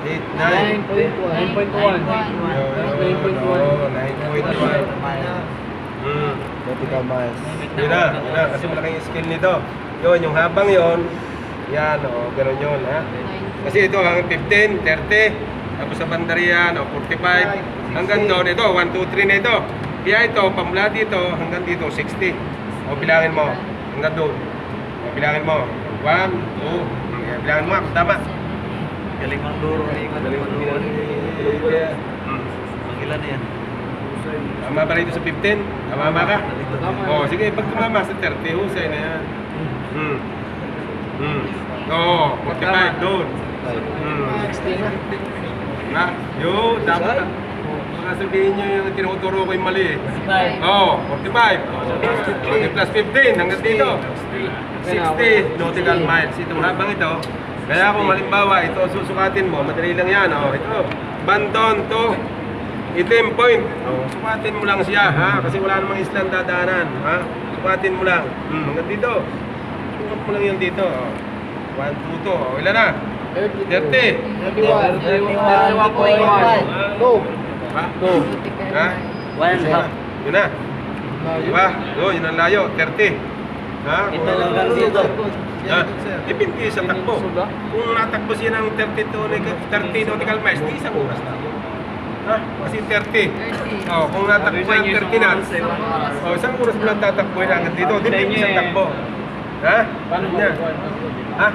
9.1. 9.1. Nautical miles. Yun na, kasi malaking scale nito. Yun, yung habang yun, yan, gano'n yun, ha? Kasi ito, hanggang 15, 30, tapos sa bandariyan, 45, hanggang doon, ito, 1, 2, 3 na ito. Kaya ito, pamula dito, hanggang dito, 60. Bilangin mo, hanggang doon. Bilangin mo, 1, 2, bilangin mo, tama. Galing ng duro. Kaya, Ilan na yan? tama ba rito sa 15? Tama ka? Sige, pag tumama sa 30, husay na yan. Oo, 45 doon. Dapat baka sabihin nyo yung tinuturo ko yung mali eh. 45. Plus 15, hanggang dito. 60 nautical miles. Itong habang ito, kaya kung malimbawa, ito susukatin mo, madali lang yan. Ito, Banton to Itim Point. Sukatin mo lang siya, ha? Kasi wala namang islang dadaanan, ha? Sukatin mo lang. Hanggang dito. Sukat mo lang yun dito. 1, 2, 2. Ilan na? 30. 31. 31.1. Go. Ha? Go. Ha? 1.5. Yun na. Diba? Yun ang layo. 30. Ha? Ito lang lang dito. Ha? Depende sa takbo. Kung natakbo siya ng 30 nautical miles, di isang oras na. Ha? Kasi 30. Kung natakbo ng 30 knots, isang oras mo lang tatakbo hanggang dito. Depende sa takbo. Ha? Paano niya? Ha?